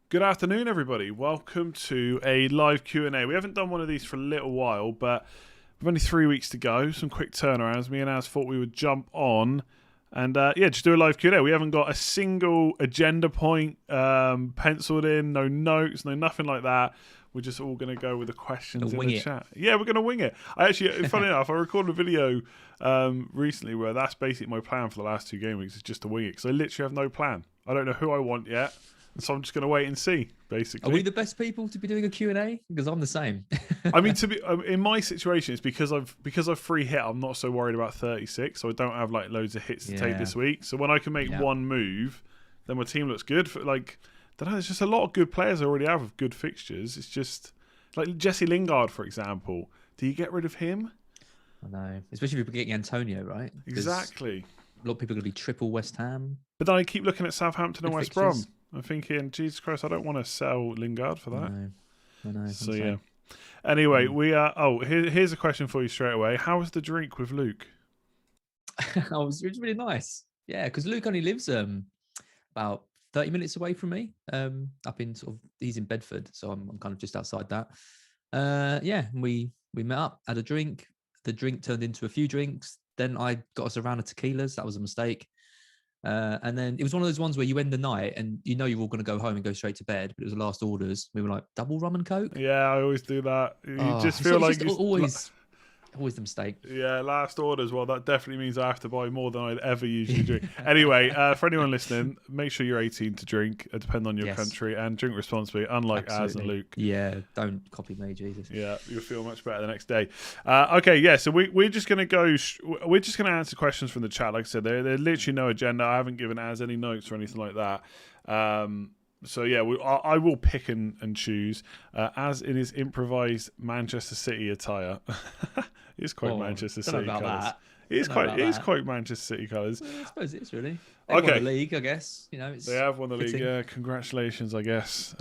Good afternoon, everybody. Welcome to a live Q&A. We haven't done one of these for a little while, but we've only 3 weeks to go. Some quick turnarounds. Me and Az thought we would jump on and just do a live Q&A. We haven't got a single agenda point penciled in, no notes, no nothing like that. We're just all going to go with the questions in the chat. Yeah, we're going to wing it. Funny enough, I recorded a video recently where that's basically my plan for the last 2 game weeks is just to wing it because I literally have no plan. I don't know who I want yet. So I'm just going to wait and see, basically. Are we the best people to be doing a Q&A? Because I'm the same. I mean, in my situation, it's because I've free hit. I'm not so worried about 36, so I don't have like loads of hits to take this week. So when I can make one move, then my team looks good. I don't know. There's just a lot of good players I already have with good fixtures. It's just like Jesse Lingard, for example. Do you get rid of him? I know, especially if you're getting Antonio, right? Exactly. A lot of people are going to be triple West Ham. But then I keep looking at Southampton and West Brom. Fixtures. I'm thinking, Jesus Christ, I don't want to sell Lingard for that. I know. So yeah. Anyway, we are. Here's a question for you straight away. How was the drink with Luke? It was really nice. Yeah, because Luke only lives about 30 minutes away from me. Up in he's in Bedford, so I'm kind of just outside that. We met up, had a drink. The drink turned into a few drinks. Then I got us a round of tequilas. That was a mistake. And then it was one of those ones where you end the night and you know you're all going to go home and go straight to bed, but it was the last orders. We were like, double rum and coke? Yeah, I always do that. You just feel like it's always the mistake. Yeah, last orders. Well, that definitely means I have to buy more than I'd ever usually drink. Anyway, for anyone listening, make sure you're 18 to drink. It depends on your country and drink responsibly, unlike Az and Luke. Yeah, don't copy me, Jesus. Yeah, you'll feel much better the next day. So we're just going to we're just going to answer questions from the chat. Like I said, there's literally no agenda. I haven't given Az any notes or anything like that. So yeah, I will pick and choose as in his improvised Manchester City attire. It's quite Manchester City colours. It's quite Manchester City colours. Well, I suppose it is really. They won the league, I guess. They have won the league. Yeah, congratulations, I guess.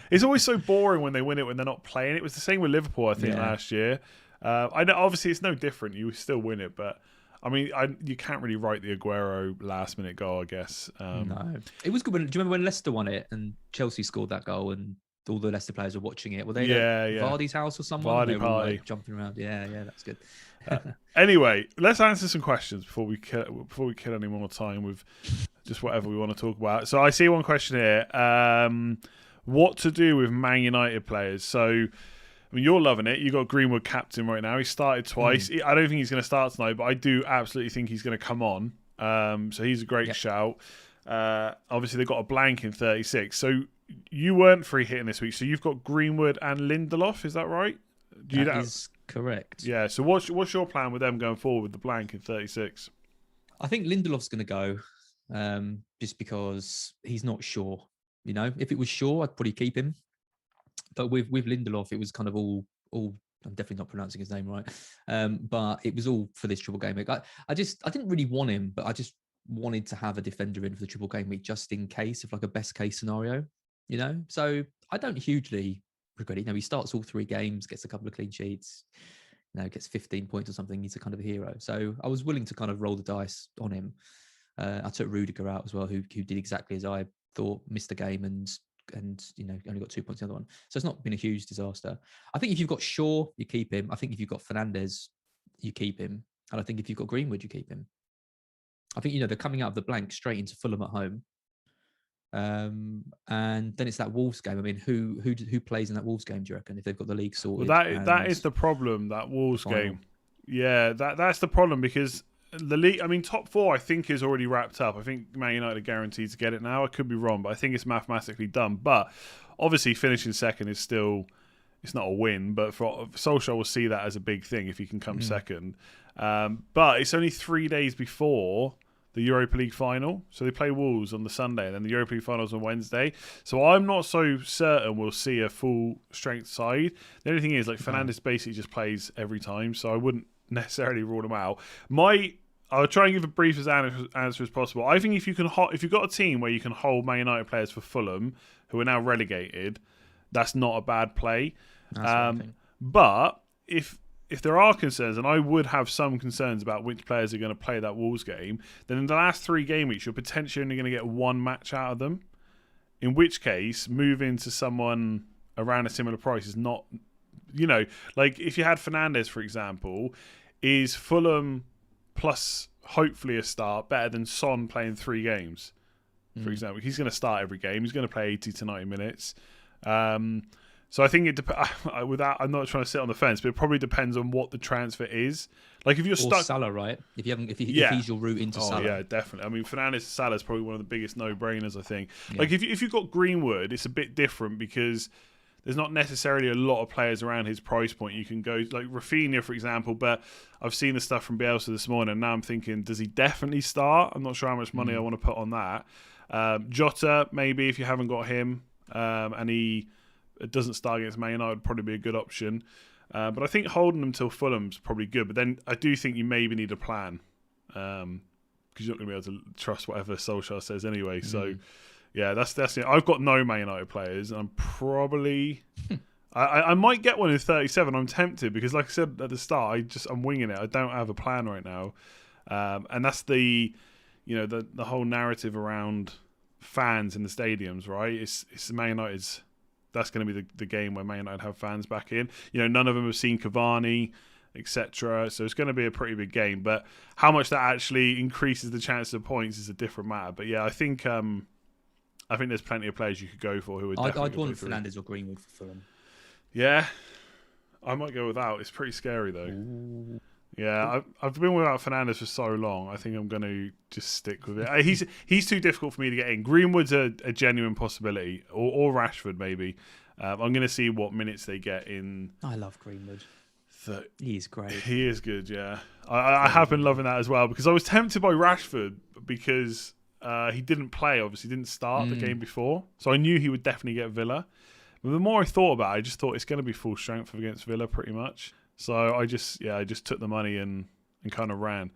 It's always so boring when they win it when they're not playing. It was the same with Liverpool, I think, last year. I know, obviously, it's no different. You still win it, but. I mean, you can't really write the Aguero last-minute goal, I guess. No. It was good. Do you remember when Leicester won it and Chelsea scored that goal and all the Leicester players were watching it? Were they at Vardy's house or someone? Vardy party. Like jumping around. Yeah, that's good. Anyway, let's answer some questions before we kill any more time with just whatever we want to talk about. So I see one question here. What to do with Man United players? So... I mean, you're loving it. You got Greenwood captain right now. He started twice. I don't think he's going to start tonight, but I do absolutely think he's going to come on. So he's a great shout. Obviously, they've got a blank in 36. So you weren't free hitting this week. So you've got Greenwood and Lindelof. Is that right? That is correct. Yeah. So what's your plan with them going forward with the blank in 36? I think Lindelof's going to go just because he's not sure. You know, if it was sure, I'd probably keep him. But with Lindelof, it was kind of all. I'm definitely not pronouncing his name right, but it was all for this triple game week. I didn't really want him, but I just wanted to have a defender in for the triple game week just in case of like a best case scenario, you know. So I don't hugely regret it. You know, he starts all 3 games, gets a couple of clean sheets, you know, gets 15 points or something. He's a kind of a hero. So I was willing to kind of roll the dice on him. I took Rudiger out as well, who did exactly as I thought, missed the game and you know only got 2 points in the other one, so it's not been a huge disaster. I think if you've got Shaw, you keep him. I think if you've got Fernandes, you keep him, and I think if you've got Greenwood, you keep him. I think they're coming out of the blank straight into Fulham at home, and then it's that Wolves game. I mean, who plays in that Wolves game? Do you reckon if they've got the league sorted? Well, that is the problem. That Wolves game, yeah, that's the problem because. The league, I mean, top 4, I think, is already wrapped up. I think Man United are guaranteed to get it now. I could be wrong, but I think it's mathematically done. But obviously, finishing second is still, it's not a win, but for Solskjaer will see that as a big thing if he can come second. But it's only 3 days before the Europa League final. So they play Wolves on the Sunday and then the Europa League finals on Wednesday. So I'm not so certain we'll see a full strength side. The only thing is, like, Fernandes basically just plays every time, so I wouldn't necessarily rule him out. I'll try and give a brief answer as possible. I think if you've got a team where you can hold Man United players for Fulham, who are now relegated, that's not a bad play. But if there are concerns, and I would have some concerns about which players are going to play that Wolves game, then in the last 3 game weeks, you're potentially only going to get 1 match out of them. in which case moving to someone around a similar price is not, like if you had Fernandes, for example, is Fulham plus hopefully a start better than Son playing 3 games, for example? He's going to start every game. He's going to play 80 to 90 minutes. So I think it depends. I'm not trying to sit on the fence, but it probably depends on what the transfer is. Like if you're stuck, Salah, right? If he's your route into Salah, yeah, definitely. I mean, Fernandes to Salah is probably one of the biggest no-brainers. I think. Yeah. Like if you've got Greenwood, it's a bit different because there's not necessarily a lot of players around his price point. You can go like Rafinha, for example, but I've seen the stuff from Bielsa this morning, and now I'm thinking, does he definitely start? I'm not sure how much money I want to put on that. Jota, maybe if you haven't got him, and he doesn't start against Man United, would probably be a good option. But I think holding them till Fulham's probably good. But then I do think you maybe need a plan because you're not going to be able to trust whatever Solskjaer says anyway. So. Yeah, that's it. I've got no Man United players. I'm probably... I might get one in 37. I'm tempted because, like I said at the start, I'm winging it. I don't have a plan right now. And that's the whole narrative around fans in the stadiums, right? It's Man United's... That's going to be the game where Man United have fans back in. None of them have seen Cavani, etc. So it's going to be a pretty big game. But how much that actually increases the chance of points is a different matter. But yeah, I think there's plenty of players you could go for who would definitely I'd want Fernandes or Greenwood for Fulham. Yeah, I might go without. It's pretty scary though. Ooh. Yeah, I've been without Fernandes for so long. I think I'm going to just stick with it. He's too difficult for me to get in. Greenwood's a genuine possibility, or Rashford maybe. I'm going to see what minutes they get in. I love Greenwood. He's great. He is good. Yeah, I have been loving that as well because I was tempted by Rashford because. He didn't play, obviously, didn't start the game before. So I knew he would definitely get Villa. But the more I thought about it, I just thought it's going to be full strength against Villa pretty much. So I just took the money and kind of ran.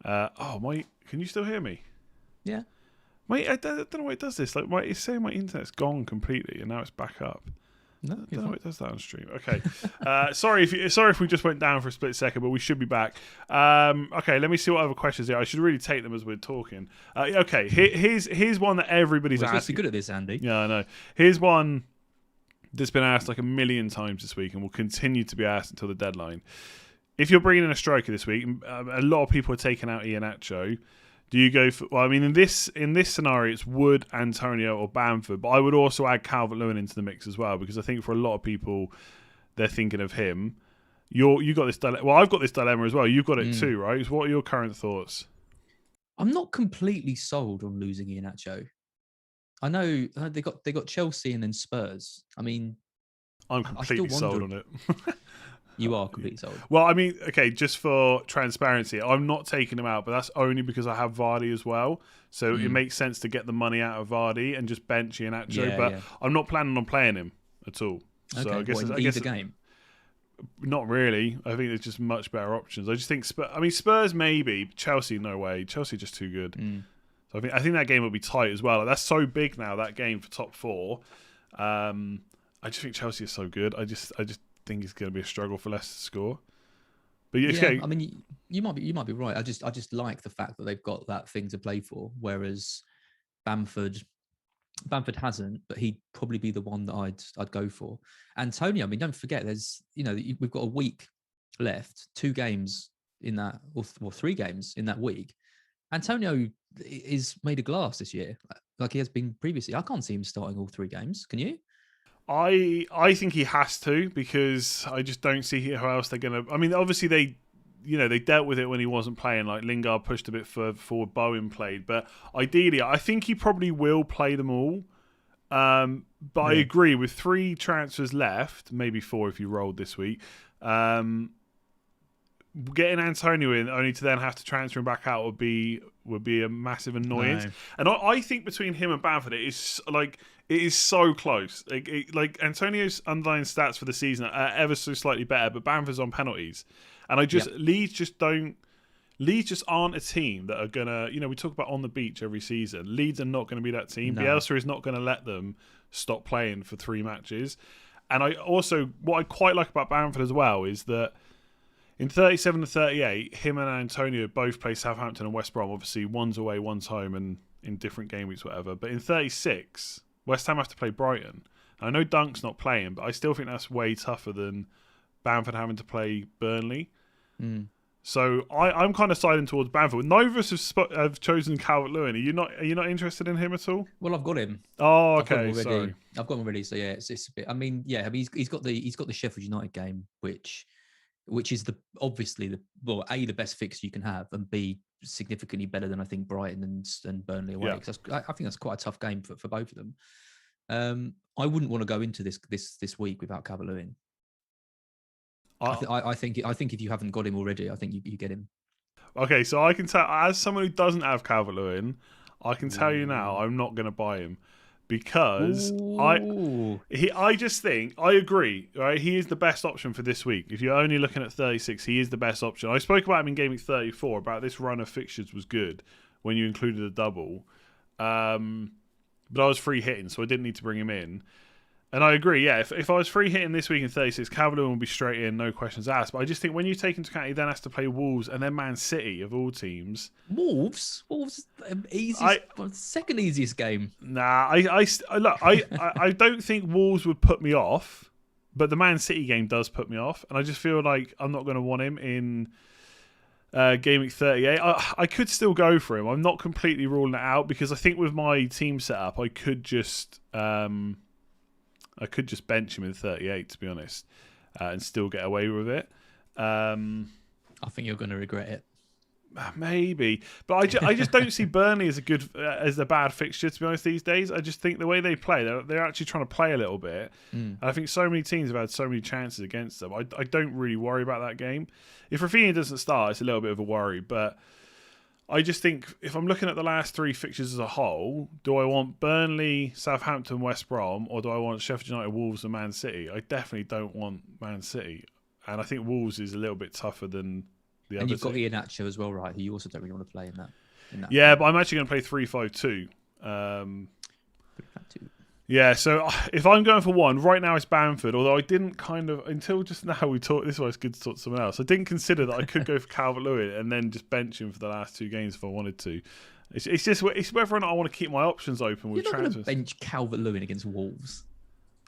Mate, can you still hear me? Yeah. Mate, I don't know why it does this. Like, it's saying my internet's gone completely and now it's back up. No, I don't know why it does that on stream. Okay. Sorry if we just went down for a split second, but we should be back. Okay, let me see what other questions there. I should really take them as we're talking. Okay, here's one that everybody's asking. We're supposed to be good at this, Andy. Yeah, I know. Here's one that's been asked like a million times this week and will continue to be asked until the deadline. If you're bringing in a striker this week, a lot of people are taking out Iheanacho. Do you go for... Well, I mean, in this scenario, it's Wood, Antonio, or Bamford. But I would also add Calvert-Lewin into the mix as well because I think for a lot of people, they're thinking of him. You got this dilemma. Well, I've got this dilemma as well. You've got it too, right? So what are your current thoughts? I'm not completely sold on losing Iheanacho. I know they got Chelsea and then Spurs. I mean, I'm completely sold on it. You are completely sold. Well, I mean, okay, just for transparency, I'm not taking him out, but that's only because I have Vardy as well. So it makes sense to get the money out of Vardy and just bench Iheanacho. But I'm not planning on playing him at all. So okay, I guess the game. Not really. I think there's just much better options. I just think Spurs maybe, Chelsea no way. Chelsea just too good. So I think that game will be tight as well. Like, that's so big now, that game for top 4. I just think Chelsea is so good. I just think it's going to be a struggle for Leicester to score. But okay. I mean, you might be right. I just like the fact that they've got that thing to play for, whereas Bamford hasn't, but he'd probably be the one that I'd go for. Antonio, I mean, don't forget, there's we've got a week left, 2 games in that, or 3 games in that week. Antonio is made of glass this year, like he has been previously. I can't see him starting all 3 games. Can you? I think he has to because I just don't see how else they're going to... I mean, obviously they dealt with it when he wasn't playing. Like Lingard pushed a bit further forward, Bowen played. But ideally, I think he probably will play them all. But I agree, with 3 transfers left, maybe 4 if you rolled this week, getting Antonio in only to then have to transfer him back out would be a massive annoyance. No. And I think between him and Bamford, it is so close. Like Antonio's underlying stats for the season are ever so slightly better, but Bamford's on penalties. And Leeds just aren't a team that are gonna. We talk about on the beach every season. Leeds are not going to be that team. No. Bielsa is not going to let them stop playing for 3 matches. And what I quite like about Bamford as well is that in 37 to 38, him and Antonio both play Southampton and West Brom. Obviously, one's away, one's home, and in different game weeks, whatever. But in 36, West Ham have to play Brighton. I know Dunk's not playing, but I still think that's way tougher than Bamford having to play Burnley. So I'm kind of siding towards Bamford. Neither of us have chosen Calvert-Lewin. Are you not interested in him at all? Well, I've got him. Oh, I've got okay. him already. Sorry. I've got him already. So yeah, it's a bit. I mean, yeah, I mean, he's got the Sheffield United game, which is obviously the best fix you can have, and B, significantly better than I think Brighton and Burnley away. Yeah. Because I think that's quite a tough game for both of them. I wouldn't want to go into this week without Calvert-Lewin. I think if you haven't got him already, I think you get him. Okay, so I can tell, as someone who doesn't have Calvert-Lewin, I can tell you now I'm not going to buy him because I just think, I agree, right? He is the best option for this week. If you're only looking at 36, he is the best option. I spoke about him in Game Week 34, about this run of fixtures was good when you included a double. But I was free hitting, so I didn't need to bring him in. And I agree, yeah. If I was free hitting this week in 36, Calvert-Lewin will be straight in, no questions asked. But I just think when you take into account he then has to play Wolves and then Man City, of all teams. Wolves, second easiest game. Nah, I don't think Wolves would put me off, but the Man City game does put me off, and I just feel like I'm not going to want him in Game Week 38. I could still go for him. I'm not completely ruling it out because I think with my team setup, I could just bench him in 38, to be honest, and still get away with it. I think you're going to regret it. Maybe, but I just don't see Burnley as a bad fixture, to be honest, these days. I just think the way they play, they're actually trying to play a little bit. And I think so many teams have had so many chances against them. I don't really worry about that game. If Rafinha doesn't start, it's a little bit of a worry, but I just think if I'm looking at the last three fixtures as a whole, do I want Burnley, Southampton, West Brom, or do I want Sheffield United, Wolves, and Man City? I definitely don't want Man City. And I think Wolves is a little bit tougher than the other. And you've got Iheanacho as well, right? Who you also don't really want to play in that. Yeah, but I'm actually going to play 3-5-2. Yeah, so if I'm going for one, right now it's Bamford, although I didn't until just now we talked, this is why it's good to talk to someone else. I didn't consider that I could go for Calvert-Lewin and then just bench him for the last two games if I wanted to. It's whether or not I want to keep my options open with transfers. You're not going to bench Calvert-Lewin against Wolves.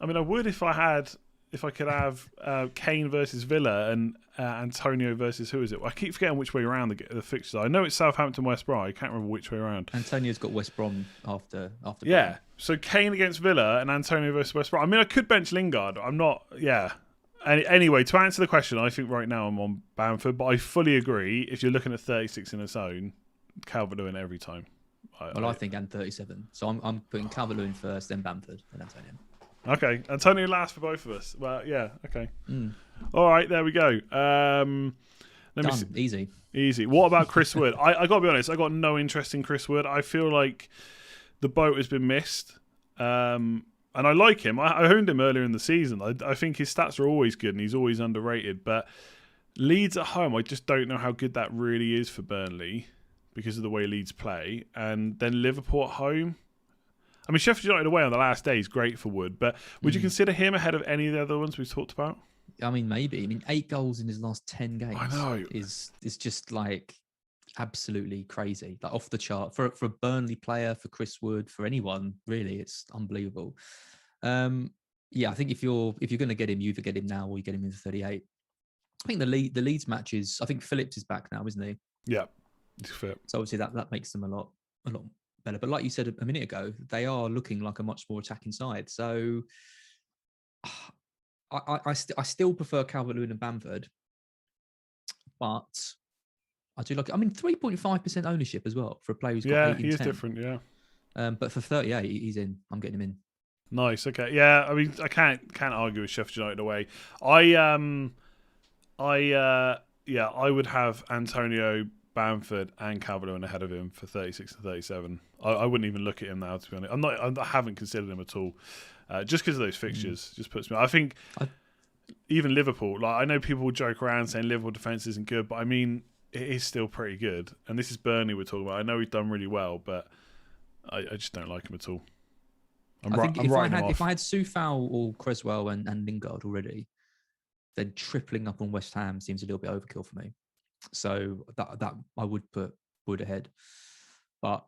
I mean, I would if I could have Kane versus Villa and Antonio versus who is it? I keep forgetting which way around the fixtures. I know it's Southampton, West Brom. I can't remember which way around. Antonio's got West Brom after. Yeah, Brom. So Kane against Villa and Antonio versus West Brom. I mean, I could bench Lingard. I'm not. Yeah. Anyway, to answer the question, I think right now I'm on Bamford, but I fully agree. If you're looking at 36 in its own, Calvert-Lewin every time. I think and 37. So I'm putting Calvert-Lewin first, then Bamford, then Antonio. Okay, Antonio last for both of us. Well, yeah, okay. All right, there we go. Easy. What about Chris Wood? I got to be honest, I got no interest in Chris Wood. I feel like the boat has been missed. And I like him. I owned him earlier in the season. I think his stats are always good and he's always underrated. But Leeds at home, I just don't know how good that really is for Burnley because of the way Leeds play. And then Liverpool at home. I mean, Sheffield United away on the last day is great for Wood, but would you consider him ahead of any of the other ones we've talked about? I mean, maybe. I mean, 8 goals in his last 10 games. I know. is just like absolutely crazy. Like off the chart. For a Burnley player, for Chris Wood, for anyone, really, it's unbelievable. Yeah, I think if you're going to get him, you either get him now or you get him in 38. I think the Leeds matches, I think Phillips is back now, isn't he? Yeah, he's fit. So obviously that makes them a lot better. But like you said a minute ago, they are looking like a much more attacking side. So I still prefer Calvert-Lewin and Bamford, but I do like. I mean, 3.5% ownership as well for a player who's got 8 in 10. He is different. Yeah, but for 38, he's in. I'm getting him in. Nice. Okay. Yeah. I mean, I can't argue with Sheffield United away. I would have Antonio, Bamford and Calvert-Lewin ahead of him for 36 and 37. I wouldn't even look at him now, to be honest. I haven't considered him at all. Just because of those fixtures, just puts me. I think even Liverpool. Like I know people will joke around saying Liverpool defense isn't good, but I mean it is still pretty good. And this is Burnley we're talking about. I know he's done really well, but I just don't like him at all. If I had Soufal or Creswell and Lingard already, then tripling up on West Ham seems a little bit overkill for me. So that I would put Wood ahead, but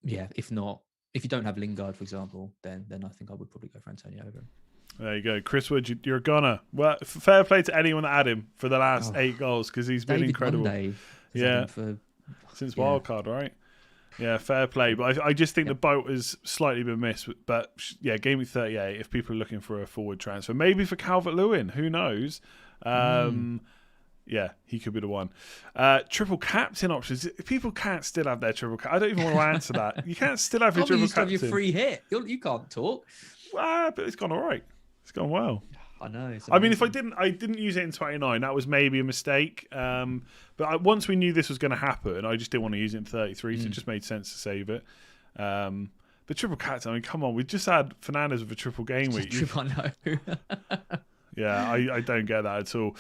yeah, if not, if you don't have Lingard, for example, then I think I would probably go for Antonio over him. There you go. Chris Wood, you're a gunner. Well, fair play to anyone that had him for the last 8 goals because he's been incredible. Monday yeah. Since wildcard, right? Yeah, fair play. But I just think the boat has slightly been missed. But yeah, game week 38, if people are looking for a forward transfer, maybe for Calvert-Lewin, who knows? Yeah, he could be the one. Triple captain options. People can't still have their triple captain. I don't even want to answer that. You can't still have your triple captain. You have your free hit. You can't talk. But it's gone all right. It's gone well. I know. I mean, if I didn't use it in 29, that was maybe a mistake. But once we knew this was going to happen, I just didn't want to use it in 33, so it just made sense to save it. But triple captain, I mean, come on, we just had Fernandes with a triple game week. I know. Yeah, I don't get that at all.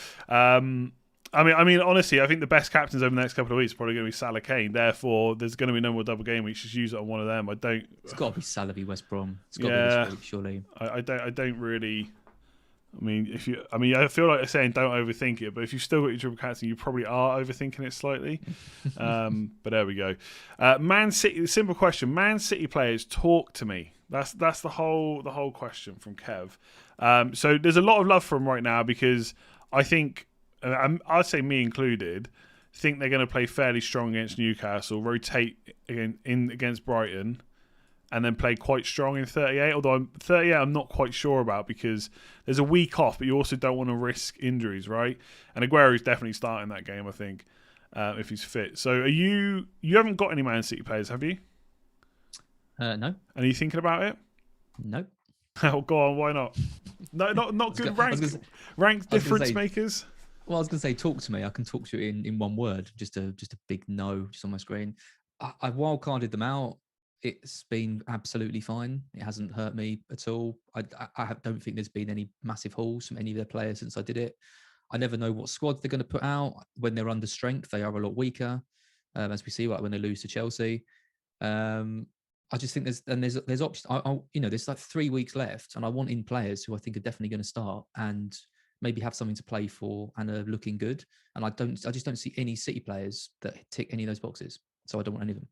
I mean, honestly, I think the best captains over the next couple of weeks are probably going to be Salah, Kane. Therefore, there's going to be no more double game weeks. Just use it on one of them. It's got to be Salah v West Brom. It's got to be this week, surely. I don't really. I mean, I feel like I'm saying don't overthink it, but if you've still got your triple captain, you probably are overthinking it slightly. But there we go. Man City. Simple question: Man City players, talk to me. That's the whole question from Kev. So there's a lot of love for him right now because I think. I'd say me included, think they're going to play fairly strong against Newcastle, rotate in against Brighton, and then play quite strong in 38. Although 38 I'm not quite sure about because there's a week off, but you also don't want to risk injuries, right? And Aguero is definitely starting that game, I think, if he's fit. So you haven't got any Man City players, have you? No. And are you thinking about it? No. Oh, go on, why not? No, not good rank difference makers. Well, I was going to say, talk to me. I can talk to you in one word, just a big no, just on my screen. I wildcarded them out. It's been absolutely fine. It hasn't hurt me at all. I don't think there's been any massive hauls from any of their players since I did it. I never know what squad they're going to put out. When they're under strength, they are a lot weaker, as we see, like when they lose to Chelsea. I just think there's options. There's like 3 weeks left, and I want in players who I think are definitely going to start and maybe have something to play for and are looking good. And I just don't see any City players that tick any of those boxes. So I don't want any of them.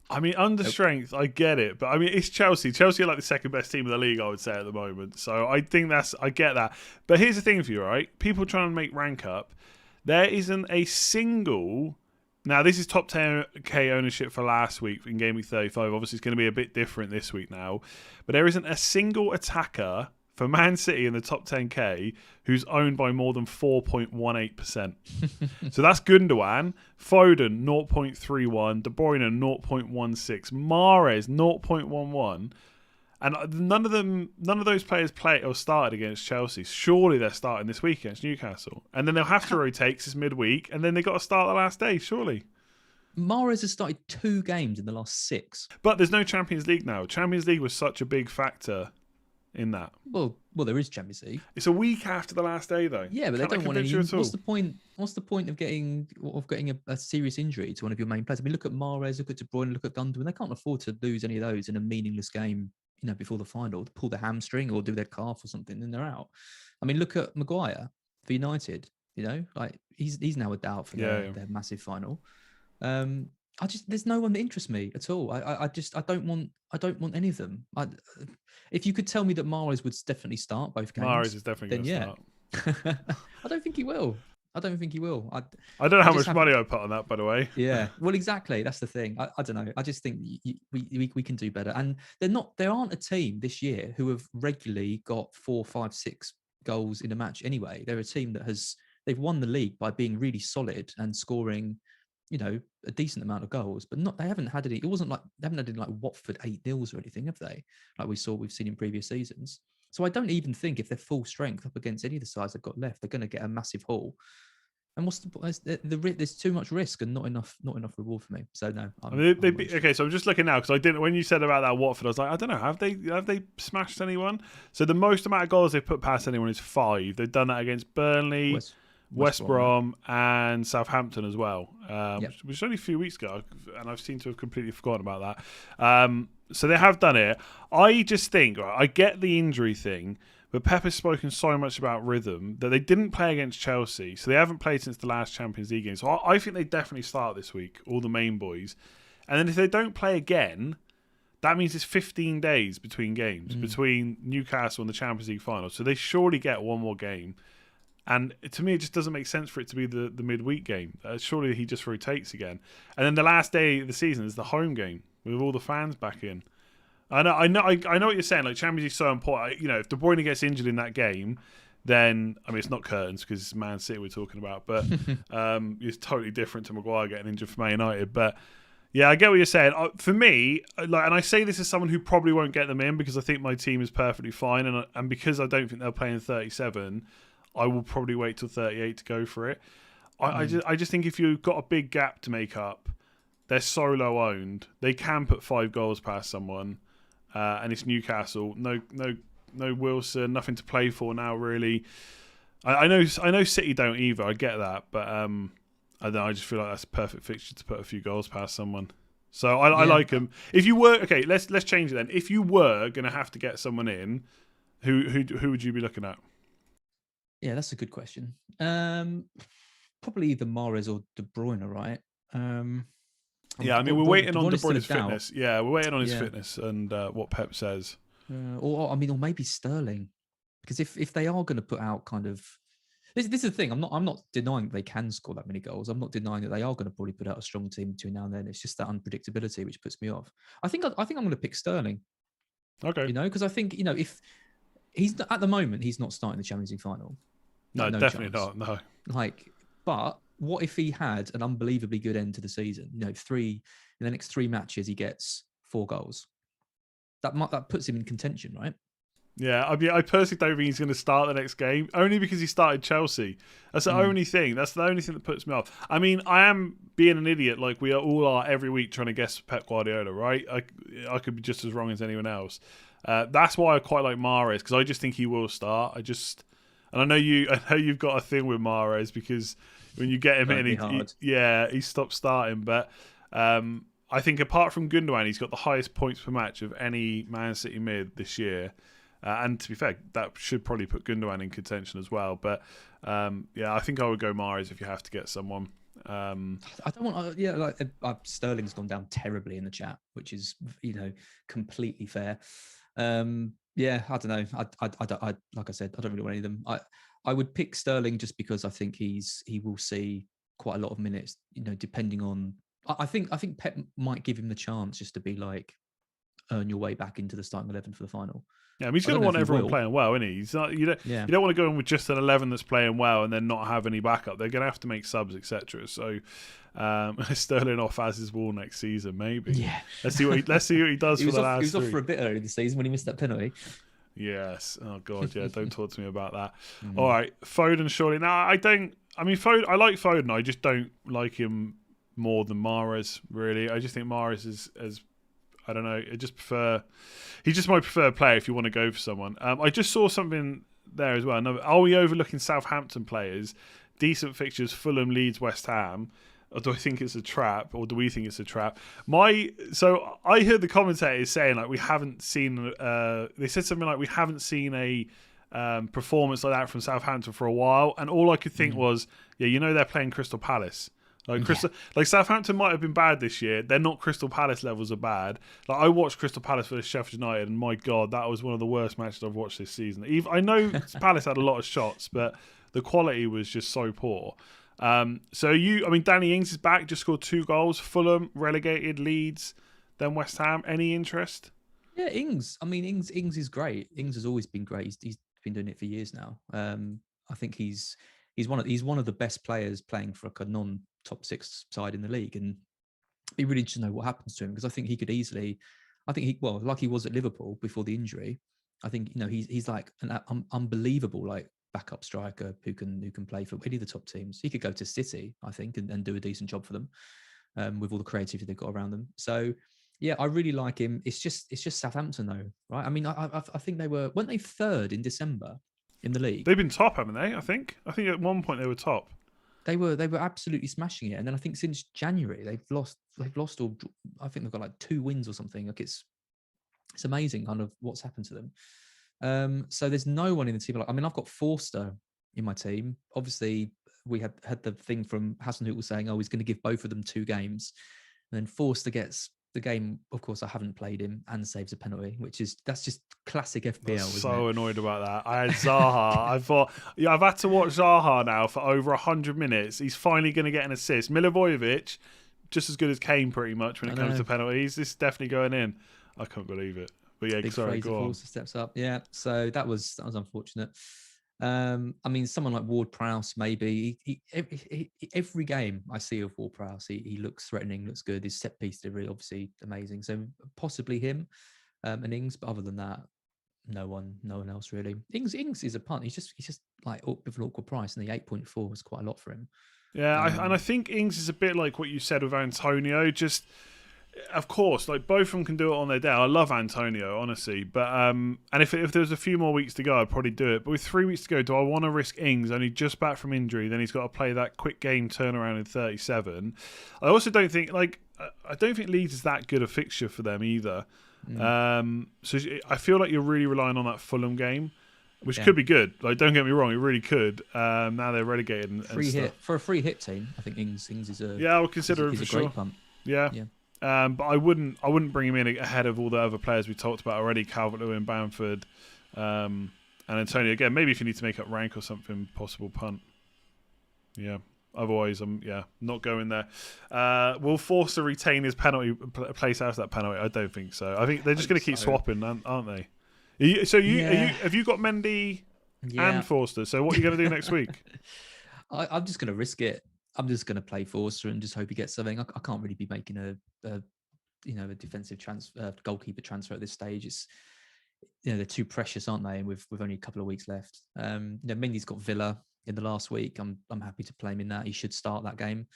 I mean, under strength, I get it. But I mean, it's Chelsea. Chelsea are like the second best team in the league, I would say, at the moment. So I think I get that. But here's the thing for you, right? People trying to make rank up. There isn't a single... Now, this is top 10k ownership for last week in Game Week 35. Obviously, it's going to be a bit different this week now. But there isn't a single attacker for Man City in the top 10k who's owned by more than 4.18%. So that's Gundogan, Foden 0.31, De Bruyne 0.16, Mahrez 0.11, and none of those players played or started against Chelsea. Surely they're starting this week against Newcastle, and then they'll have to rotate because it's midweek, and then they got to start the last day. Surely. Mahrez has started 2 games in the last 6. But there's no Champions League now. Champions League was such a big factor in that. Well, there is Champions League. It's a week after the last day, though. Yeah, but they don't want any. What's the point? What's the point of getting a serious injury to one of your main players? I mean, look at Mahrez, look at De Bruyne, look at Gundogan. They can't afford to lose any of those in a meaningless game. Before the final, pull their hamstring or do their calf or something, then they're out. I mean, look at Maguire for United. Like he's now a doubt for their massive final. There's no one that interests me at all. I don't want any of them. If you could tell me that Mahrez would definitely start both games, Mahrez is definitely going to start. I don't think he will. I don't know how much money I put on that, by the way. Yeah, well, exactly. That's the thing. I don't know. I just think we can do better. And there aren't a team this year who have regularly got 4, 5, 6 goals in a match anyway. They're a team that they've won the league by being really solid and scoring, a decent amount of goals, but they haven't had any. It wasn't like they haven't had any like Watford 8-0 or anything, have they? Like we've seen in previous seasons. So I don't even think if they're full strength up against any of the sides they've got left, they're going to get a massive haul. And what's there's too much risk and not enough reward for me. So no. Okay, so I'm just looking now because when you said about that Watford, I was like, I don't know, have they smashed anyone? So the most amount of goals they've put past anyone is 5. They've done that against Burnley, West Brom and Southampton as well, which was only a few weeks ago, and I've seemed to have completely forgotten about that. So they have done it. I just think, I get the injury thing, but Pep has spoken so much about rhythm that they didn't play against Chelsea, so they haven't played since the last Champions League game. So I think they definitely start this week, all the main boys. And then if they don't play again, that means it's 15 days between games, between Newcastle and the Champions League final. So they surely get one more game. And to me, it just doesn't make sense for it to be the midweek game. Surely he just rotates again. And then the last day of the season is the home game with all the fans back in. I know what you're saying. Like, Champions League is so important. If De Bruyne gets injured in that game, then it's not curtains because it's Man City we're talking about. But it's totally different to Maguire getting injured for Man United. But yeah, I get what you're saying. For me, and I say this as someone who probably won't get them in because I think my team is perfectly fine, and because I don't think they'll play in 37. I will probably wait till 38 to go for it. I just think if you've got a big gap to make up, they're so low owned. They can put 5 goals past someone, and it's Newcastle. No Wilson, nothing to play for now really. I know City don't either. I get that, but I don't know, I just feel like that's a perfect fixture to put a few goals past someone. So I like him. If you were let's change it then. If you were going to have to get someone in, who would you be looking at? Yeah, that's a good question. Probably either Mahrez or De Bruyne, right? We're waiting on De Bruyne's fitness. Yeah, we're waiting on his fitness and what Pep says. Or maybe Sterling, because if they are going to put out kind of this is the thing. I'm not denying that they can score that many goals. I'm not denying that they are going to probably put out a strong team between now and then. It's just that unpredictability which puts me off. I think I'm going to pick Sterling. Okay. Because I think if he's at the moment he's not starting the Champions League final. No, definitely not. No. But what if he had an unbelievably good end to the season? In the next 3 matches, he gets 4 goals. That puts him in contention, right? Yeah, I personally don't think he's going to start the next game, only because he started Chelsea. That's the only thing. That's the only thing that puts me off. I mean, I am being an idiot, like we all are every week trying to guess Pep Guardiola, right? I could be just as wrong as anyone else. That's why I quite like Mahrez, because I just think he will start. And I know you've got a thing with Mahrez because when you get him in, he stops starting. But I think apart from Gundogan, he's got the highest points per match of any Man City mid this year. And to be fair, that should probably put Gundogan in contention as well. But I think I would go Mahrez if you have to get someone. I don't want. Sterling's gone down terribly in the chat, which is completely fair. I don't know. I like I said, I don't really want any of them. I would pick Sterling just because I think he will see quite a lot of minutes. Depending on. I think Pep might give him the chance just to be like, earn your way back into the starting 11 for the final. Yeah, I mean, he's going to want everyone playing well, isn't he? He's not, you don't want to go in with just an 11 that's playing well and then not have any backup. They're going to have to make subs, etc. So Sterling off as his wall next season, maybe. Yeah, let's see what he does for the last. He was off for a bit early this season when he missed that penalty. Yes. Oh God. Yeah. Don't talk to me about that. All right, Foden. Surely. No, I don't. I mean, Foden. I like Foden. I just don't like him more than Mahrez. Really, I just think Mahrez is as. I don't know. He's just my preferred player if you want to go for someone. I just saw something there as well. Are we overlooking Southampton players? Decent fixtures: Fulham, Leeds, West Ham. Or do I think it's a trap? Or do we think it's a trap? So I heard the commentators saying like we haven't seen. They said something like we haven't seen a performance like that from Southampton for a while, and all I could think was, they're playing Crystal Palace. Like Southampton might have been bad this year. They're not Crystal Palace levels of bad. Like I watched Crystal Palace versus Sheffield United, and my God, that was one of the worst matches I've watched this season. I know Palace had a lot of shots, but the quality was just so poor. Danny Ings is back, just scored 2 goals. Fulham relegated, Leeds, then West Ham. Any interest? Yeah, Ings. I mean, Ings is great. Ings has always been great. He's been doing it for years now. I think he's one of the best players playing for a non-top 6 side in the league, and it'd be really interesting to know what happens to him because I think he could easily. Like he was at Liverpool before the injury. I think he's like an unbelievable like backup striker who can play for any of the top teams. He could go to City, I think, and do a decent job for them with all the creativity they've got around them. So yeah, I really like him. It's just Southampton though, right? I mean, I think weren't they 3rd in December in the league? They've been top, haven't they? I think at one point they were top. They were absolutely smashing it, and then I think since January they've lost all. I think they've got like 2 wins or something. Like it's amazing kind of what's happened to them. So there's no one in the team. I've got Forster in my team. Obviously, we had the thing from Hasenhüttl saying, "Oh, he's going to give both of them 2 games," and then Forster gets the game, of course, I haven't played him and saves a penalty, that's just classic FPL, I was isn't so it? annoyed about that. I had Zaha. I thought, yeah, I've had to watch Zaha now for over 100 minutes. He's finally going to get an assist. Milivojevic, just as good as Kane pretty much when I it comes know. to penalties. This is definitely going in. I can't believe it. But yeah, Big sorry, Fraser go on. Forster steps up. Yeah, so that was unfortunate. I mean, someone like Ward-Prowse, maybe. Every game I see of Ward-Prowse, he looks threatening, looks good. His set piece delivery, obviously amazing. So possibly him and Ings, but other than that, no one else really. Ings is a punt. He's just like with an awkward price, and the 8.4 was quite a lot for him. Yeah, and I think Ings is a bit like what you said with Antonio. Just, of course, like both of them can do it on their day. I love Antonio, honestly, but and if there was a few more weeks to go, I'd probably do it. But with 3 weeks to go, do I want to risk Ings only just back from injury? Then he's got to play that quick game turnaround in 37. I also don't think Leeds is that good a fixture for them either. So I feel like you're really relying on that Fulham game, which could be good. Like, don't get me wrong, it really could. Now they're relegated and free stuff. hit for a free hit team. I think Ings is a I would consider him for a sure. great punt. Yeah. But I wouldn't bring him in ahead of all the other players we talked about already, Calvert-Lewin, Bamford, and Antonio. Again, maybe if you need to make up rank or something, possible punt. Yeah. Otherwise, I'm not going there. Will Forster retain his penalty place after that penalty? I don't think so. I think they're just going to keep swapping, aren't they? Have you got Mendy and Forster? So what are you going to do next week? I'm just going to risk it. I'm just going to play Forster and just hope he gets something. I can't really be making a defensive transfer, goalkeeper transfer at this stage. It's they're too precious, aren't they? And with only a couple of weeks left. Mendy's got Villa in the last week. I'm happy to play him in that. He should start that game.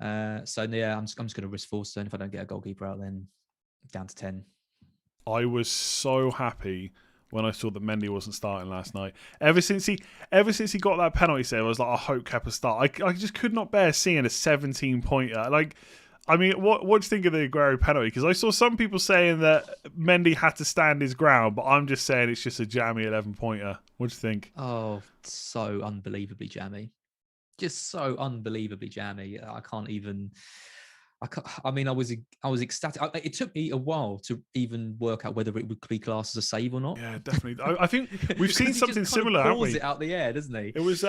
I'm just going to risk Forster, and if I don't get a goalkeeper out, then down to 10. I was so happy when I saw that Mendy wasn't starting last night. Ever since he got that penalty save, I was like, I hope Kepa start. I just could not bear seeing a 17-pointer. Like, I mean, what do you think of the Aguero penalty? Because I saw some people saying that Mendy had to stand his ground, but I'm just saying it's just a jammy 11-pointer. What do you think? Oh, so unbelievably jammy. Just so unbelievably jammy. I was ecstatic. It took me a while to even work out whether it would be classed as a save or not. Yeah, definitely. I think we've seen something similar, haven't we? It out the air, doesn't he? It was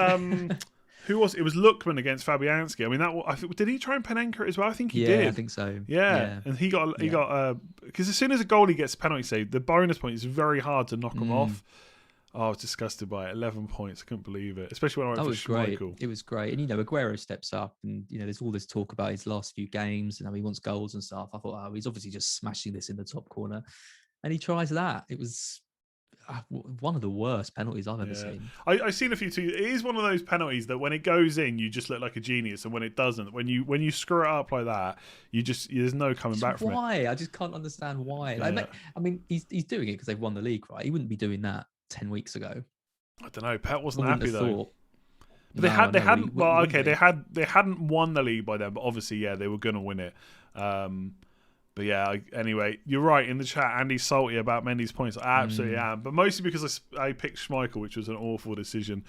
who was it? It was Lookman against Fabianski. I mean, did he try and Panenka it as well? I think he did. I think so. Yeah, and he got because as soon as a goalie gets a penalty save, the bonus point is very hard to knock him off. Oh, I was disgusted by it. 11 points. I couldn't believe it. Especially when I went for Schmeichel. It was great. And, Aguero steps up and, there's all this talk about his last few games and how he wants goals and stuff. I thought, he's obviously just smashing this in the top corner. And he tries that. It was one of the worst penalties I've ever seen. I've seen a few too. It is one of those penalties that when it goes in, you just look like a genius. And when it doesn't, when you screw it up like that, there's no coming back from it. Why? I just can't understand why. Yeah. I mean, he's doing it because they've won the league, right? He wouldn't be doing that 10 weeks ago. I don't know. Pep wasn't happy though. But they hadn't won the league by then, but obviously, they were going to win it. But anyway, you're right in the chat. Andy's salty about Mendy's points. I absolutely am, but mostly because I picked Schmeichel, which was an awful decision.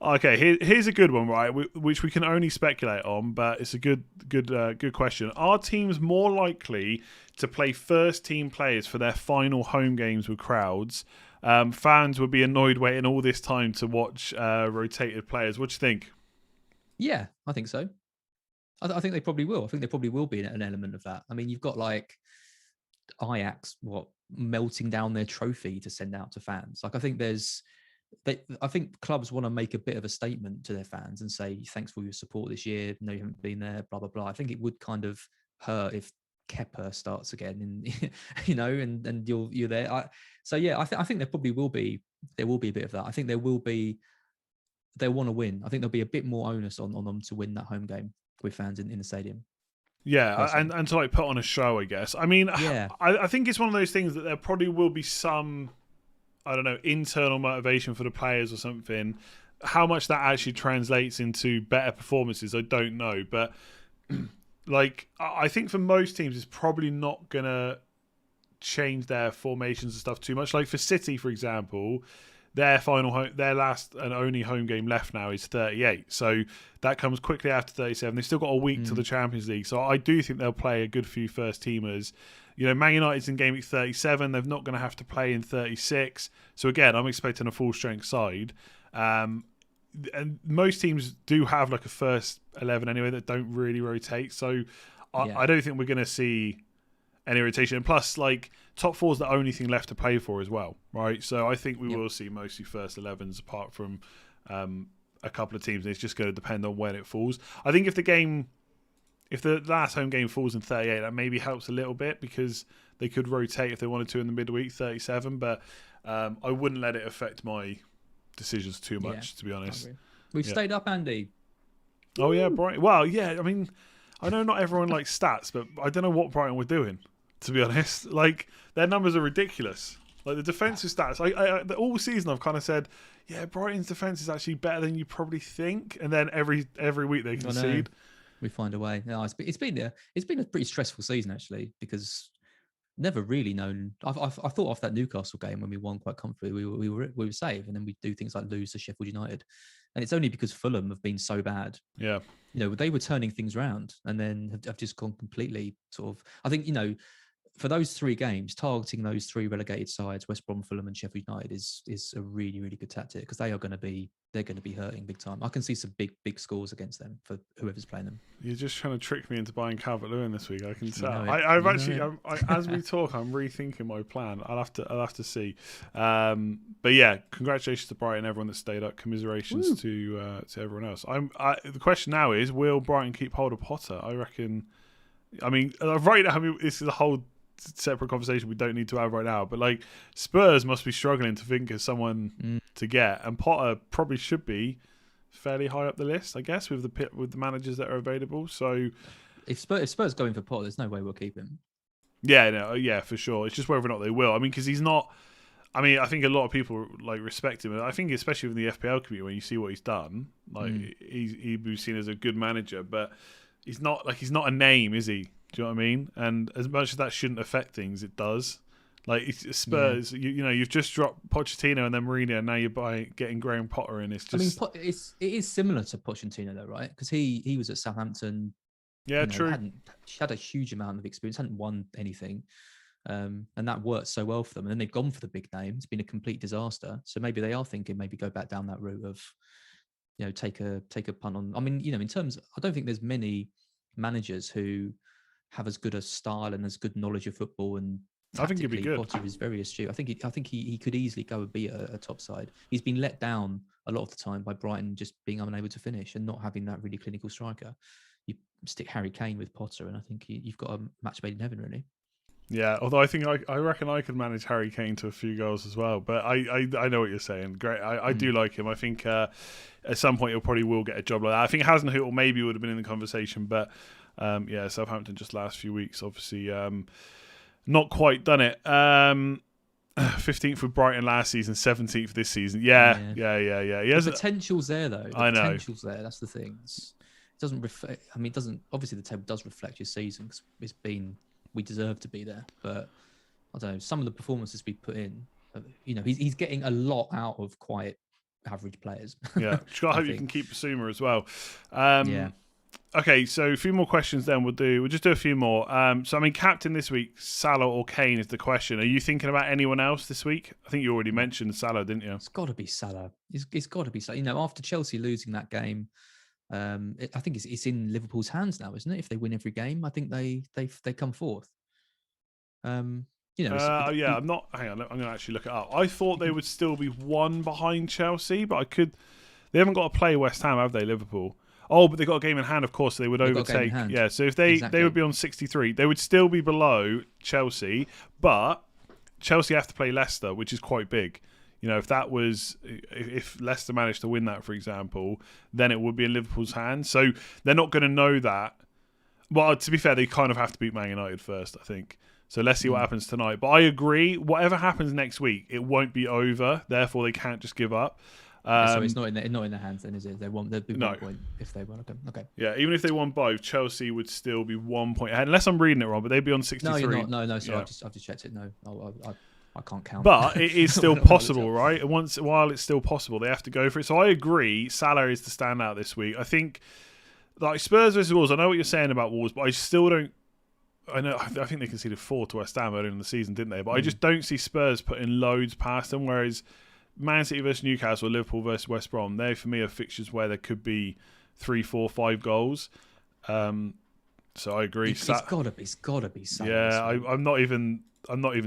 Okay, here's a good one, right? Which we can only speculate on, but it's a good question. Are teams more likely to play first team players for their final home games with crowds? Fans would be annoyed waiting all this time to watch rotated players. What do you think? Yeah, I think so. I think they probably will. I think there probably will be an element of that. I mean, you've got like Ajax, melting down their trophy to send out to fans. Like, I think clubs want to make a bit of a statement to their fans and say, thanks for your support this year. No, you haven't been there, blah, blah, blah. I think it would kind of hurt if Kepa starts again and, and you're there. I think there probably will be a bit of that. I think they'll want to win. I think there'll be a bit more onus on them to win that home game with fans in the stadium. Yeah, and to like put on a show, I guess. I mean, I think it's one of those things that there probably will be some, I don't know, internal motivation for the players or something. How much that actually translates into better performances, I don't know. But like, I think for most teams, it's probably not going to change their formations and stuff too much. Like for City, for example, their last and only home game left now is 38. So that comes quickly after 37. They've still got a week to the Champions League. So I do think they'll play a good few first teamers. Man United's in game week 37. They're not going to have to play in 36. So again, I'm expecting a full strength side. And most teams do have like a first 11 anyway that don't really rotate. So I don't think we're going to see any rotation. And plus, like, top four is the only thing left to play for as well, right? So I think we will see mostly first 11s apart from a couple of teams. It's just going to depend on when it falls. I think if the last home game falls in 38, that maybe helps a little bit because they could rotate if they wanted to in the midweek 37. But I wouldn't let it affect my decisions too much, to be honest. We've stayed up, Andy. Oh, yeah, Brighton. Well, yeah, I mean, I know not everyone likes stats, but I don't know what Brighton were doing, to be honest. Like, their numbers are ridiculous. Like, the defensive stats, all season I've kind of said, yeah, Brighton's defense is actually better than you probably think. And then every week they concede. We find a way. No, it's been a pretty stressful season, actually, because never really known. I thought off that Newcastle game when we won quite comfortably, we were safe, and then we do things like lose to Sheffield United, and it's only because Fulham have been so bad. Yeah, they were turning things around, and then have just gone completely sort of. I think for those three games, targeting those three relegated sides, West Brom, Fulham, and Sheffield United, is a really, really good tactic because they're going to be hurting big time. I can see some big scores against them for whoever's playing them. You're just trying to trick me into buying Calvert-Lewin this week. I can tell. I've actually, as we talk, I'm rethinking my plan. I'll have to see. But yeah, congratulations to Brighton, everyone that stayed up. Commiserations to everyone else. The question now is, will Brighton keep hold of Potter? I reckon. I mean, right now, this is a whole separate conversation we don't need to have right now, but like Spurs must be struggling to think of someone to get, and Potter probably should be fairly high up the list, I guess, with the managers that are available. So if Spurs go in for Potter, there's no way we'll keep him. Yeah, for sure. It's just whether or not they will. I mean, because he's not. I mean, I think a lot of people like respect him. I think especially in the FPL community, when you see what he's done, like he'd be seen as a good manager, but he's not a name, is he? Do you know what I mean? And as much as that shouldn't affect things, it does. Like Spurs, you've just dropped Pochettino and then Mourinho, and now you're getting Graham Potter in. It's just. I mean, it is similar to Pochettino though, right? Because he was at Southampton. Yeah, true. Had a huge amount of experience, hadn't won anything, and that worked so well for them. And then they've gone for the big name. It's been a complete disaster. So maybe they are thinking go back down that route of, take a punt on. I mean, in terms, I don't think there's many managers who have as good a style and as good knowledge of football, and I think he'd be good. Potter is very astute. I think he could easily go and be a top side. He's been let down a lot of the time by Brighton just being unable to finish and not having that really clinical striker. You stick Harry Kane with Potter, and I think you've got a match made in heaven, really. Yeah, although I think I reckon I could manage Harry Kane to a few goals as well. But I know what you're saying. Great, I do like him. I think at some point he will get a job like that. I think Hasenhüttl maybe would have been in the conversation, but. Southampton just last few weeks, obviously not quite done it. 15th with Brighton last season, 17th this season. Yeah. The potential's there though. I know. Potential's there. That's the thing. It doesn't reflect. I mean, it doesn't. Obviously, the table does reflect your season because we deserve to be there. But I don't know. Some of the performances we put in, he's getting a lot out of quite average players. Yeah, I hope you can keep Basuma as well. Okay, so a few more questions then we'll just do a few more. So, I mean, captain this week, Salah or Kane is the question. Are you thinking about anyone else this week? I think you already mentioned Salah, didn't you? It's got to be Salah. It's got to be Salah. After Chelsea losing that game, I think it's in Liverpool's hands now, isn't it? If they win every game, I think they come fourth. I'm not. Hang on, I'm going to actually look it up. I thought they would still be one behind Chelsea, but they haven't got to play West Ham, have they, Liverpool? Oh, but they've got a game in hand, of course, so they would overtake. Yeah, so if they would be on 63, they would still be below Chelsea, but Chelsea have to play Leicester, which is quite big. If Leicester managed to win that, for example, then it would be in Liverpool's hands. So they're not going to know that. Well, to be fair, they kind of have to beat Man United first, I think. So let's see what happens tonight. But I agree, whatever happens next week, it won't be over. Therefore, they can't just give up. So it's not in their hands then, is it? There'd be 1 point if they won. Okay. Yeah, even if they won both, Chelsea would still be 1 point ahead. Unless I'm reading it wrong, but they'd be on 63. No, you're not. No. So yeah. I've just checked it. No, I can't count. But it is still possible, right? And while it's still possible, they have to go for it. So I agree, Salah is the standout this week. I think, like Spurs versus Wolves, I know what you're saying about Wolves, but I still don't. I think they conceded 4 to West Ham earlier in the season, didn't they? But I just don't see Spurs putting loads past them. Whereas Man City versus Newcastle, Liverpool versus West Brom, they for me are fixtures where there could be 3, 4, 5 goals. So I agree. It's gotta be. Salah, yeah, I'm not even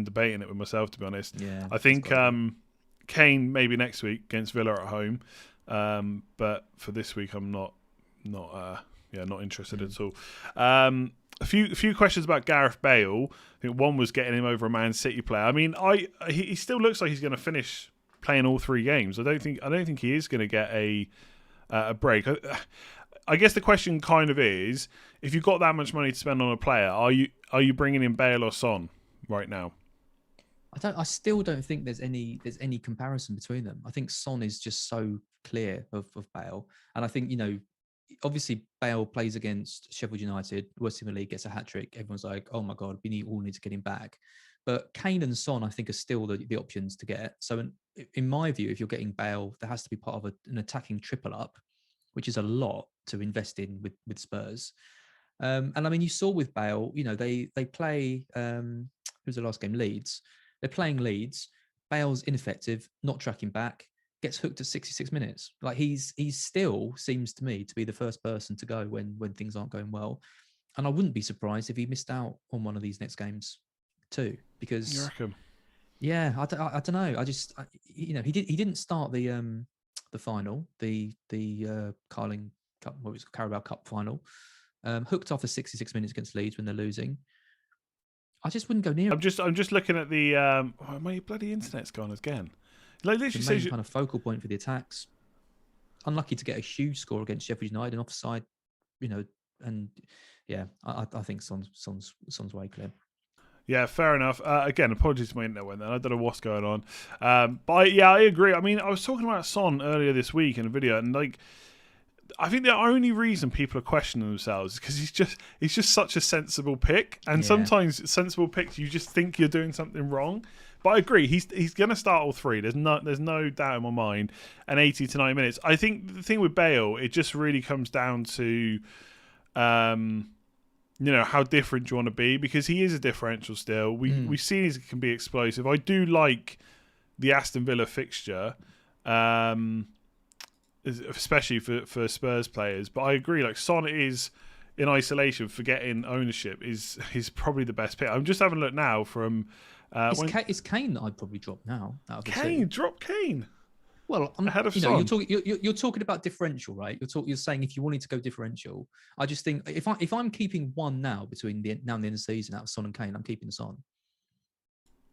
debating it with myself, to be honest. Yeah, I think Kane maybe next week against Villa at home, but for this week I'm not interested at all. A few questions about Gareth Bale. I think one was getting him over a Man City player. I mean, he still looks like he's going to finish playing all 3 games. I don't think he is going to get a break. I guess the question kind of is, if you've got that much money to spend on a player, are you bringing in Bale or Son right now? I still don't think there's any comparison between them. I think Son is just so clear of Bale, and I think obviously Bale plays against Sheffield United, West Ham League, gets a hat trick. Everyone's like, oh my god, we all need to get him back. But Kane and Son, I think, are still the options to get. So in my view, if you're getting Bale, there has to be part of an attacking triple up, which is a lot to invest in with Spurs. And I mean, you saw with Bale, they play, who's the last game? Leeds. They're playing Leeds. Bale's ineffective, not tracking back, gets hooked at 66 minutes. Like he's still seems to me to be the first person to go when things aren't going well. And I wouldn't be surprised if he missed out on one of these next games too, because You reckon? Yeah, I don't know. He didn't start the final, the Carling Cup, what was it, Carabao Cup final. Hooked after 66 minutes against Leeds when they're losing. I just wouldn't go near. I'm just looking at the my bloody internet's gone again. Like literally the main says kind of focal point for the attacks. Unlucky to get a huge score against Sheffield United and offside, and yeah, I think Son's way clear. Yeah, fair enough. Again, apologies to my internet went there. I don't know what's going on. But I agree. I mean, I was talking about Son earlier this week in a video, and I think the only reason people are questioning themselves is because he's just such a sensible pick, and sometimes sensible picks you just think you're doing something wrong. But I agree, he's going to start all 3. There's no doubt in my mind. And 80 to 90 minutes. I think the thing with Bale, it just really comes down to, how different you want to be, because he is a differential still. We've seen he can be explosive. I do like the Aston Villa fixture, especially for Spurs players. But I agree, like Son is in isolation, forgetting ownership is probably the best pick. I'm just having a look now from. It's Kane that I'd probably drop now. Drop Kane. Well, ahead of Son. You're talking about differential, right? You're saying if you wanted to go differential, I just think if I'm keeping one now between now and the end of the season out of Son and Kane, I'm keeping Son.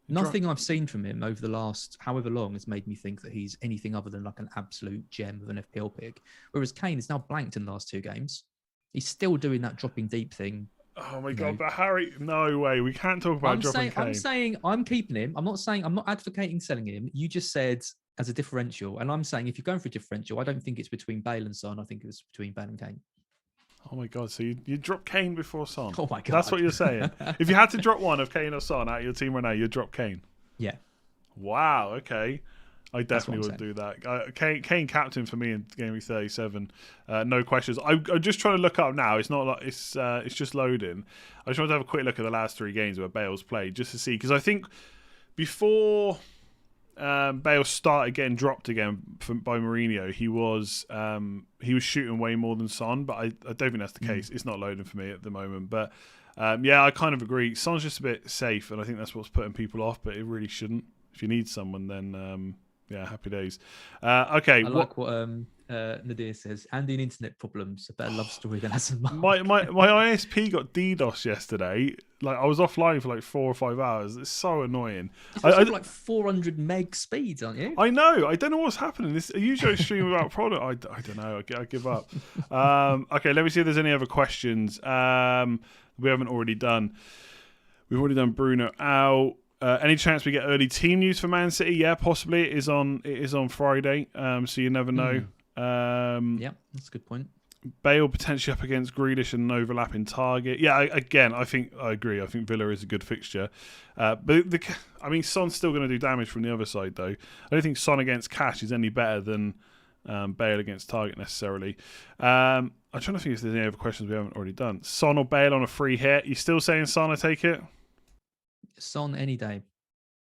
Nothing I've seen from him over the last however long has made me think that he's anything other than like an absolute gem of an FPL pick. Whereas Kane is now blanked in the last 2 games. He's still doing that dropping deep thing. Oh my god! But Harry, no way. We can't talk about dropping Kane. I'm saying I'm keeping him. I'm not advocating selling him. You just said as a differential, and I'm saying if you're going for a differential, I don't think it's between Bale and Son. I think it's between Bale and Kane. Oh my god! So you drop Kane before Son? Oh my god! That's what you're saying. If you had to drop one of Kane or Son out of your team right now, you'd drop Kane. Yeah. Wow. Okay. I definitely would do that. Kane captain for me in game week 37, no questions. I'm just trying to look up now. It's not like it's just loading. I just want to have a quick look at the last 3 games where Bale's played, just to see, because I think before Bale started getting dropped again by Mourinho, he was shooting way more than Son, but I don't think that's the case. It's not loading for me at the moment, but I kind of agree. Son's just a bit safe, and I think that's what's putting people off, but it really shouldn't. If you need someone, then happy days. Okay. I like what Nadir says. Andy and internet problems. A better love story than Aston Martin. My ISP got DDoS yesterday. Like I was offline for like 4 or 5 hours. It's so annoying. You're like 400 meg speeds, aren't you? I know. I don't know what's happening. This usually stream without product. I don't know. I give up. Okay, let me see if there's any other questions. We haven't already done. We've already done Bruno out. Any chance we get early team news for Man City? Yeah, possibly. It is on Friday, so you never know. Yeah, that's a good point. Bale potentially up against Grealish and an overlapping target. Yeah, again, I agree. I think Villa is a good fixture. Son's still going to do damage from the other side, though. I don't think Son against Cash is any better than Bale against target necessarily. I'm trying to think if there's any other questions we haven't already done. Son or Bale on a free hit? You still saying Son? I take it. Son any day,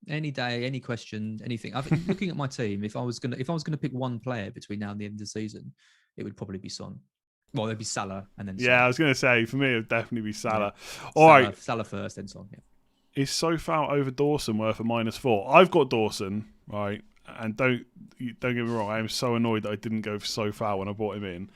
any question, anything. I think looking at my team, if I was gonna pick one player between now and the end of the season, it would probably be Son. Well, it'd be Salah and then Son. Yeah, I was going to say, for me, it would definitely be Salah. Yeah. All right. Salah first, then Son, yeah. Is Sofal over Dawson worth a -4? I've got Dawson, right? And don't get me wrong, I am so annoyed that I didn't go for Sofal when I bought him in.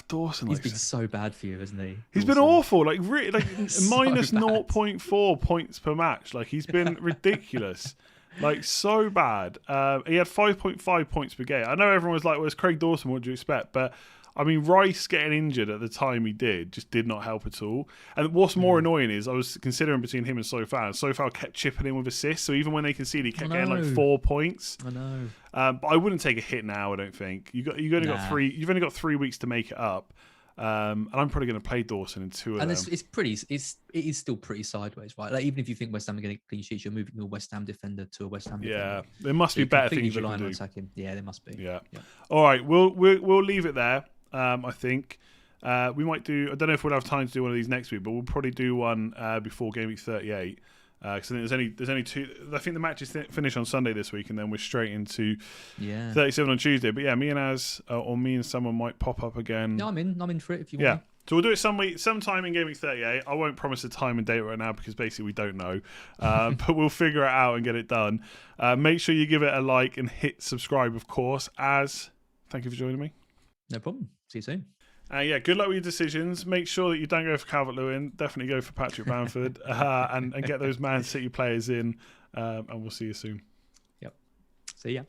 Dawson, he's been so bad for you, hasn't he? He's been awful, really, minus 0.4 points per match. Like, he's been ridiculous. Like, so bad. He had 5.5 points per game. I know everyone was like, well, it's Craig Dawson, what do you expect? But I mean, Rice getting injured at the time he just did not help at all. And what's more annoying is I was considering between him and Sofal. And Sofal kept chipping in with assists. So even when they conceded, he kept getting like 4 points. I know. But I wouldn't take a hit now, I don't think. You've only got 3 weeks to make it up. And I'm probably going to play Dawson in 2 of them. And it is still pretty sideways, right? Like, even if you think West Ham are going to clean sheets, you're moving your West Ham defender to a West Ham defender. Yeah, there must be better things you can do. Attacking. Yeah, there must be. Yeah. All right, we'll leave it there. I think we might do. I don't know if we'll have time to do one of these next week, but we'll probably do one before Game Week 38. Because there's only 2. I think the match is finished on Sunday this week, and then we're straight into 37 on Tuesday. But yeah, me and someone might pop up again. No, I'm in for it if you want. Yeah. So we'll do it sometime in Game Week 38. I won't promise a time and date right now because basically we don't know. But we'll figure it out and get it done. Make sure you give it a like and hit subscribe, of course. Thank you for joining me. No problem. See you soon. Good luck with your decisions. Make sure that you don't go for Calvert-Lewin. Definitely go for Patrick Bamford and get those Man City players in. And we'll see you soon. Yep. See ya.